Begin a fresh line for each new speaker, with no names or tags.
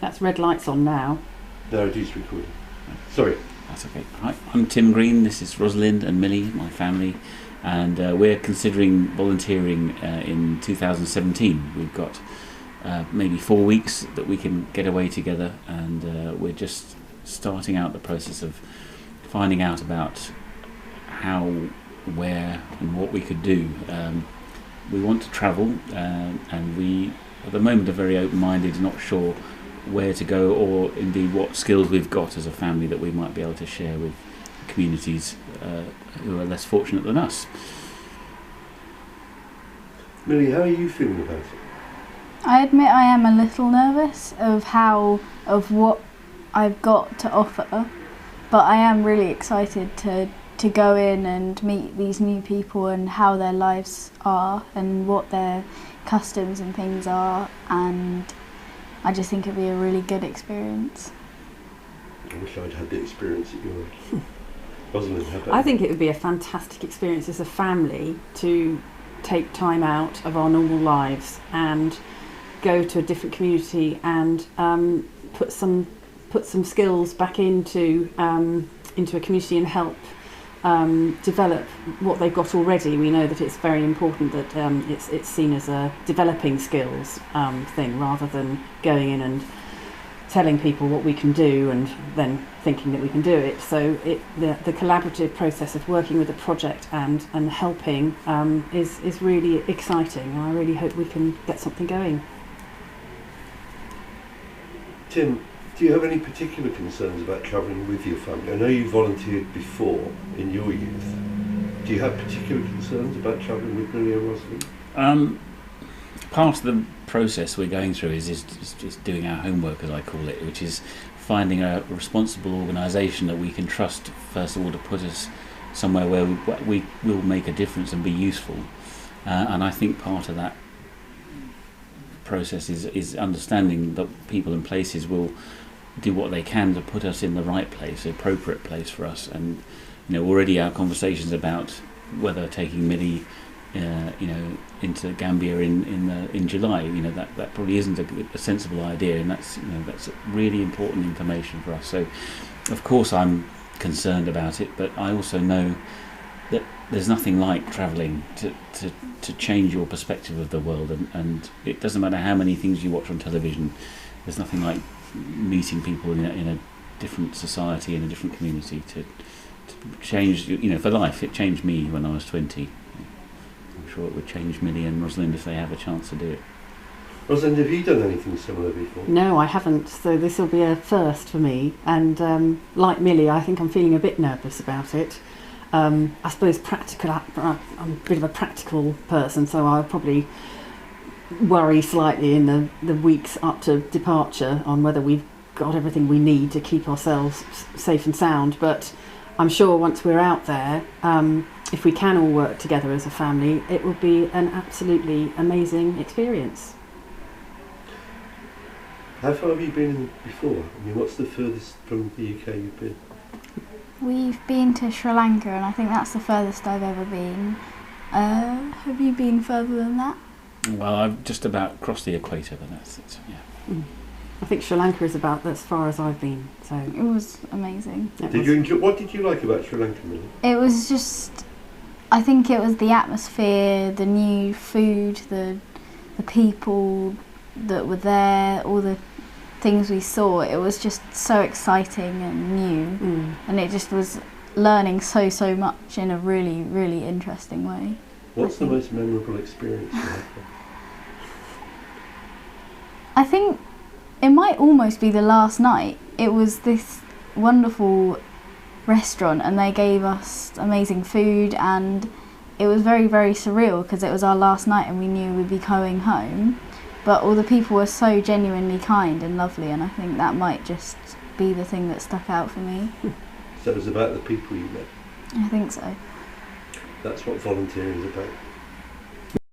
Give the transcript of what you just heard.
That's red lights on now.
No, it is recording. Sorry.
That's okay. Hi, I'm Tim Green. This is Rosalind and Millie, my family, and we're considering volunteering in 2017. We've got maybe 4 weeks that we can get away together, and we're just starting out the process of finding out about how, where, and what we could do. We want to travel, and we, at the moment, are very open-minded, not sure where to go or indeed what skills we've got as a family that we might be able to share with communities who are less fortunate than us.
Millie, how are you feeling about it?
I admit I am a little nervous of what I've got to offer, but I am really excited to go in and meet these new people and how their lives are and what their customs and things are, and I just think it'd be a really good experience.
I wish I'd had the experience that you're. Rosalind, how about
I think it would be a fantastic experience as a family to take time out of our normal lives and go to a different community and put some skills back into a community and help develop what they've got already. We know that it's very important that it's seen as a developing skills thing rather than going in and telling people what we can do and then thinking that we can do it. So the collaborative process of working with a project and helping is really exciting, and I really hope we can get something going.
Tim, do you have any particular concerns about travelling with your family? I know you volunteered before in your youth. Do you have particular concerns about travelling with Millie or Rosalind?
Part of the process we're going through is doing our homework, as I call it, which is finding a responsible organisation that we can trust, first of all, to put us somewhere where we will make a difference and be useful. And I think part of that process is understanding that people and places will do what they can to put us in the right place, the appropriate place for us. And already our conversations about whether taking Millie into Gambia in July, that probably isn't a sensible idea, and that's really important information for us. So of course I'm concerned about it, but I also know that there's nothing like travelling to change your perspective of the world, and it doesn't matter how many things you watch on television. There's nothing like meeting people in a different society, in a different community, to change, for life. It changed me when I was 20. I'm sure it would change Millie and Rosalind if they have a chance to do it.
Rosalind, have you done anything similar before?
No, I haven't, so this will be a first for me, and like Millie, I think I'm feeling a bit nervous about it. I suppose I'm a bit of a practical person, so I'll probably worry slightly in the weeks up to departure on whether we've got everything we need to keep ourselves safe and sound, but I'm sure once we're out there, if we can all work together as a family, it will be an absolutely amazing experience.
How far have you been before? I mean, what's the furthest from the UK you've been?
We've been to Sri Lanka, and I think that's the furthest I've ever been. Have you been further than that?
Well, I've just about crossed the equator, but that's it. Yeah.
I think Sri Lanka is about as far as I've been. So
It was amazing.
Did you enjoy? What did you like about Sri Lanka, Millie?
It was just, I think it was the atmosphere, the new food, the people that were there, all the things we saw. It was just so exciting and new, and it just was learning so much in a really, really interesting way.
What's the most memorable experience you had?
I think it might almost be the last night. It was this wonderful restaurant, and they gave us amazing food, and it was very, very surreal because it was our last night and we knew we'd be going home, but all the people were so genuinely kind and lovely, and I think that might just be the thing that stuck out for me.
So it was about the people you met?
I think so.
That's what volunteering is about.